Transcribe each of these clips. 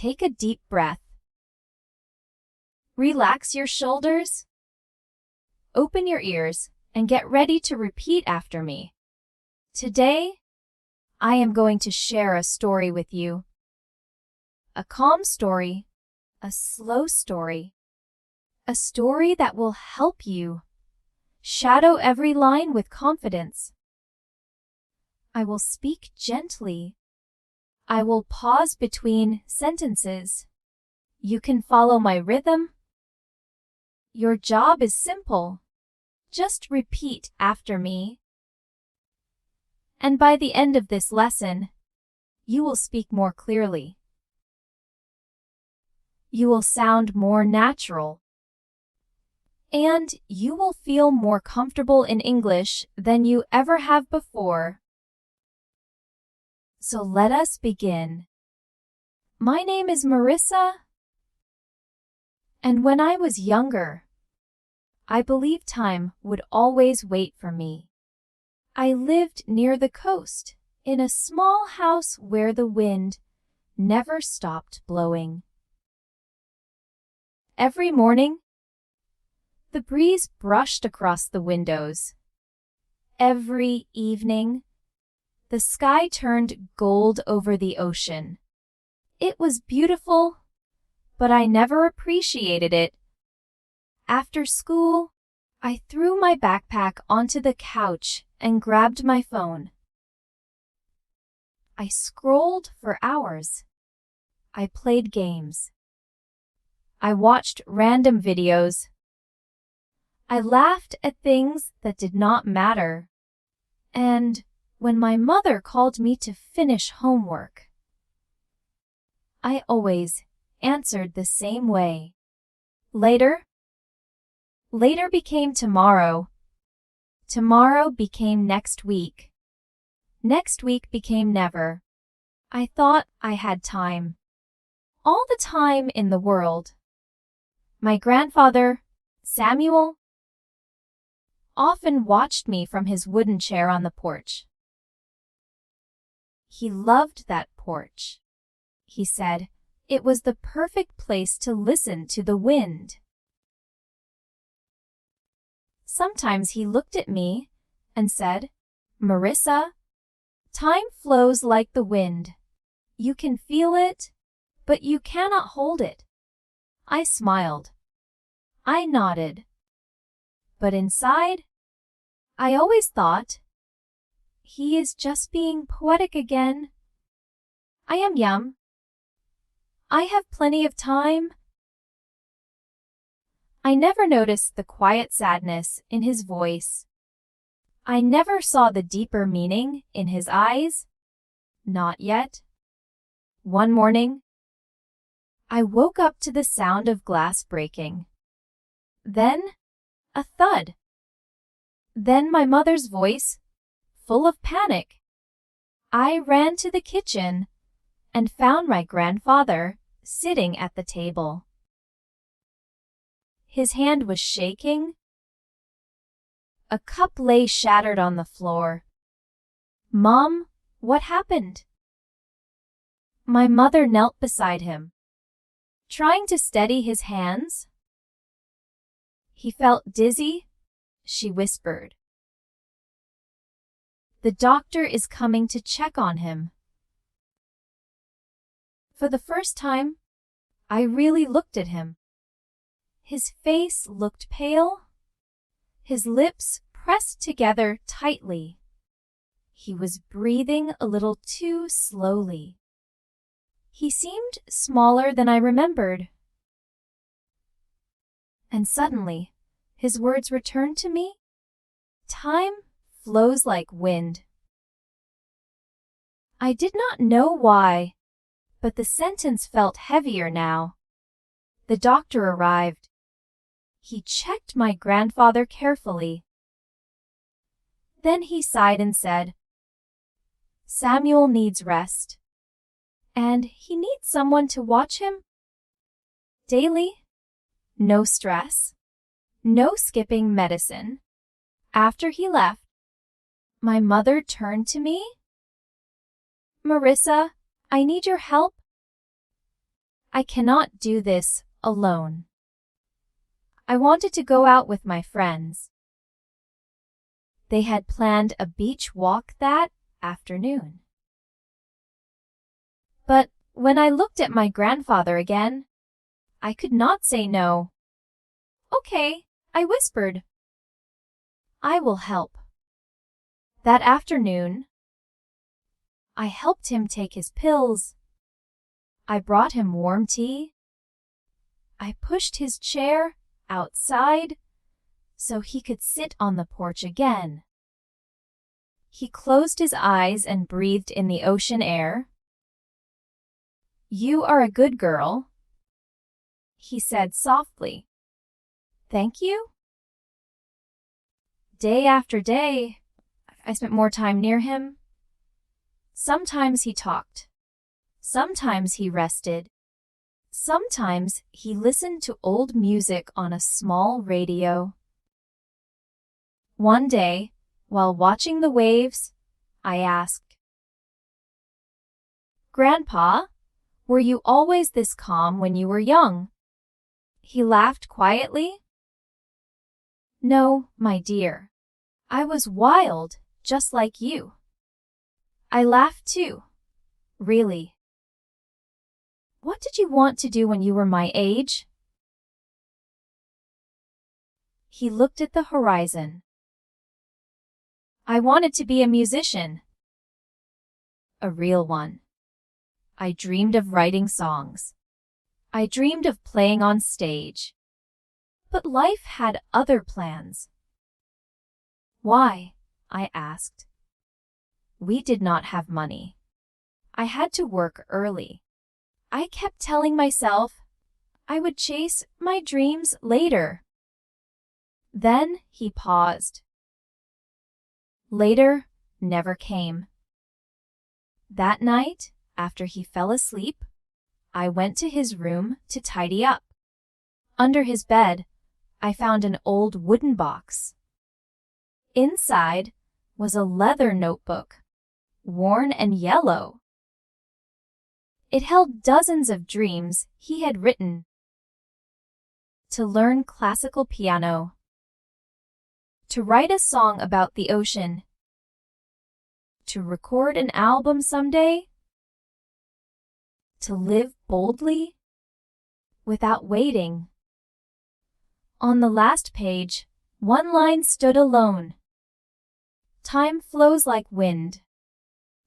take a deep breath. Relax your shoulders. Open your ears and get ready to repeat after me. Today, I am going to share a story with you. A calm story, a slow story, a story that will help you shadow every line with confidence. I will speak gently. I will pause between sentences. You can follow my rhythm. Your job is simple. Just repeat after me. And by the end of this lesson, you will speak more clearly. You will sound more natural. And you will feel more comfortable in English than you ever have before. So let us begin. My name is Marissa. And when I was younger, I believed time would always wait for me. I lived near the coast, in a small house where the wind never stopped blowing. Every morning, the breeze brushed across the windows. Every evening, the sky turned gold over the ocean. It was beautiful, but I never appreciated it. After school, I threw my backpack onto the couch and grabbed my phone. I scrolled for hours. I played games. I watched random videos. I laughed at things that did not matter. And when my mother called me to finish homework, I always answered the same way. Later became tomorrow. Tomorrow became next week. Next week became never. I thought I had time. All the time in the world. My grandfather, Samuel, often watched me from his wooden chair on the porch. He loved that porch. He said it was the perfect place to listen to the wind. Sometimes he looked at me and said, "Marissa, time flows like the wind. You can feel it, but you cannot hold it." I smiled. I nodded. But inside, I always thought, he is just being poetic again. I am young. I have plenty of time. I never noticed the quiet sadness in his voice. I never saw the deeper meaning in his eyes. Not yet. One morning, I woke up to the sound of glass breaking. Then, a thud. Then my mother's voice, full of panic. I ran to the kitchen and found my grandfather sitting at the table. His hand was shaking. A cup lay shattered on the floor. "Mom, what happened?" My mother knelt beside him, trying to steady his hands. He felt dizzy, she whispered. "The doctor is coming to check on him." For the first time, I really looked at him. His face looked pale. His lips pressed together tightly. He was breathing a little too slowly. He seemed smaller than I remembered. And suddenly, his words returned to me. "Time flows like wind." I did not know why, but the sentence felt heavier now. The doctor arrived. He checked my grandfather carefully. Then he sighed and said, "Samuel needs rest, and he needs someone to watch him daily. No stress, no skipping medicine." After he left, my mother turned to me. "Marissa, I need your help." I cannot do this alone. I wanted to go out with my friends. They had planned a beach walk that afternoon. But when I looked at my grandfather again, I could not say no. Okay, I whispered. I will help. That afternoon, I helped him take his pills. I brought him warm tea. I pushed his chair outside so he could sit on the porch again. He closed his eyes and breathed in the ocean air. You are a good girl, he said softly. Thank you. Day after day, I spent more time near him. Sometimes he talked. Sometimes he rested. Sometimes he listened to old music on a small radio. One day, while watching the waves, I asked, Grandpa, were you always this calm when you were young? He laughed quietly. No, my dear. I was wild, just like you. I laughed too. Really. What did you want to do when you were my age? He looked at the horizon. I wanted to be a musician. A real one. I dreamed of writing songs. I dreamed of playing on stage. But life had other plans. Why? I asked. We did not have money. I had to work early. I kept telling myself I would chase my dreams later. Then he paused. Later never came. That night, after he fell asleep, I went to his room to tidy up. Under his bed, I found an old wooden box. Inside was a leather notebook, worn and yellow. It held dozens of dreams he had written. To learn classical piano. To write a song about the ocean. To record an album someday. To live boldly, without waiting. On the last page, one line stood alone. Time flows like wind.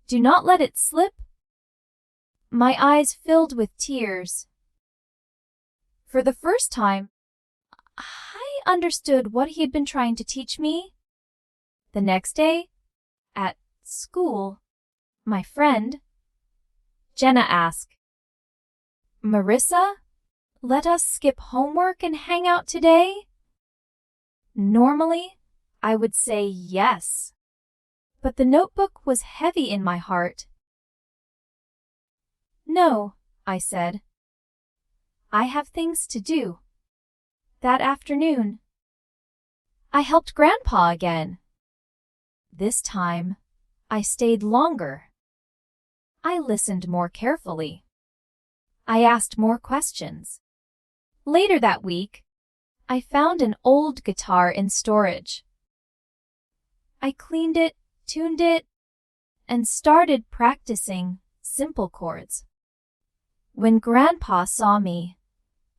Do not let it slip. My eyes filled with tears. For the first time, I understood what he had been trying to teach me. The next day, at school, my friend, Jenna, asked, Marissa, let us skip homework and hang out today? Normally, I would say yes, but the notebook was heavy in my heart. No, I said. I have things to do. That afternoon, I helped Grandpa again. This time, I stayed longer. I listened more carefully. I asked more questions. Later that week, I found an old guitar in storage. I cleaned it, tuned it, and started practicing simple chords. When Grandpa saw me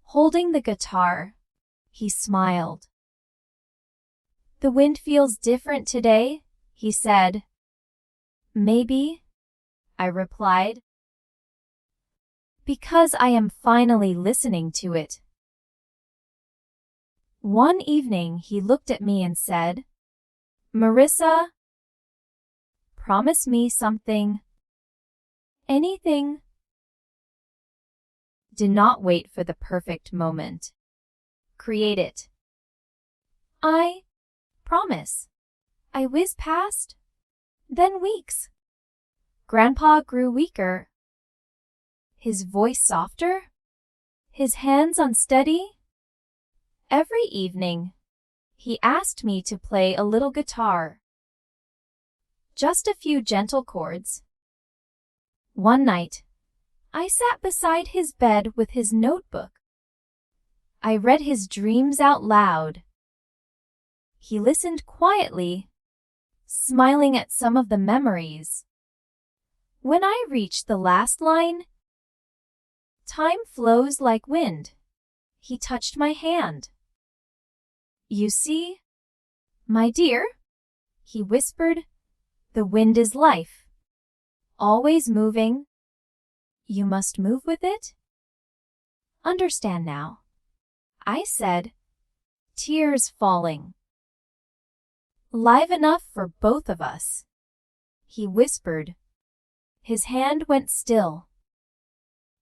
holding the guitar, he smiled. The wind feels different today, he said. Maybe, I replied. Because I am finally listening to it. One evening he looked at me and said, Marissa, promise me something. Anything. Do not wait for the perfect moment. Create it. I promise. I whizzed past. Then weeks. Grandpa grew weaker. His voice softer. His hands unsteady. Every evening, he asked me to play a little guitar. Just a few gentle chords. One night, I sat beside his bed with his notebook. I read his dreams out loud. He listened quietly, smiling at some of the memories. When I reached the last line, "Time flows like wind," he touched my hand. "You see, my dear," he whispered, "the wind is life, always moving. You must move with it. Understand now," I said, tears falling. "Live enough for both of us," he whispered. His hand went still.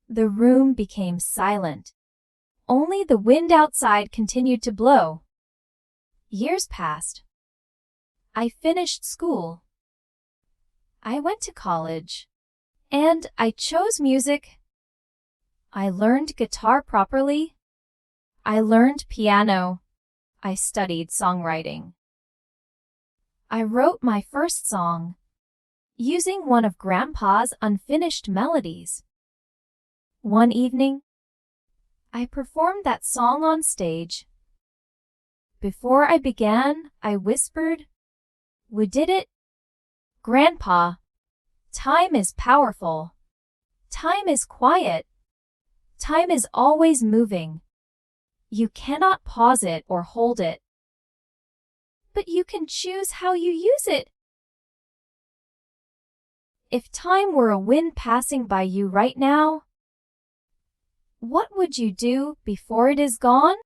The room became silent. Only the wind outside continued to blow. Years passed. I finished school. I went to college. And I chose music. I learned guitar properly. I learned piano. I studied songwriting. I wrote my first song, using one of Grandpa's unfinished melodies. One evening, I performed that song on stage. Before I began, I whispered, "We did it, Grandpa. Time is powerful. Time is quiet. Time is always moving. You cannot pause it or hold it. But you can choose how you use it." If time were a wind passing by you right now, what would you do before it is gone?